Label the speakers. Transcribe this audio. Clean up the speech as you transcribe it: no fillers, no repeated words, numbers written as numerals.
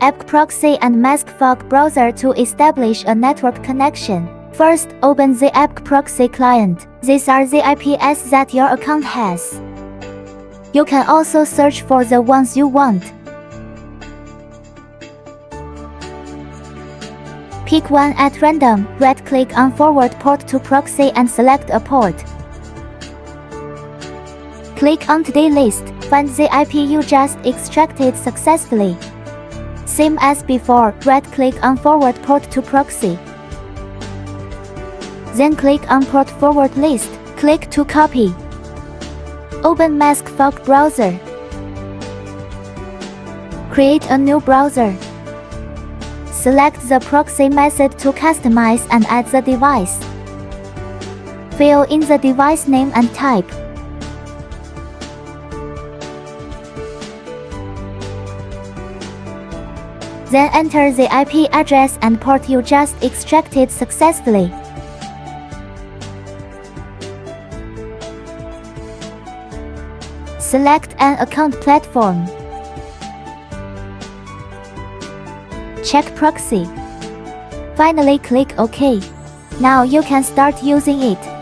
Speaker 1: ABCproxy and MaskFog browser to establish a network connection. First, open the ABCproxy client. These are the IPs that your account has. You can also search for the ones you want. Pick one at random, right-click on Forward Port to Proxy and select a port. Click on Today list, find the IP you just extracted successfully. Same as before, right-click on Forward Port to Proxy. Then click on Port Forward List, click to copy. Open MaskFog browser. Create a new browser. Select the proxy method to customize and add the device. Fill in the device name and type. Then enter the IP address and port you just extracted successfully. Select an account platform. Check proxy. Finally click OK. Now you can start using it.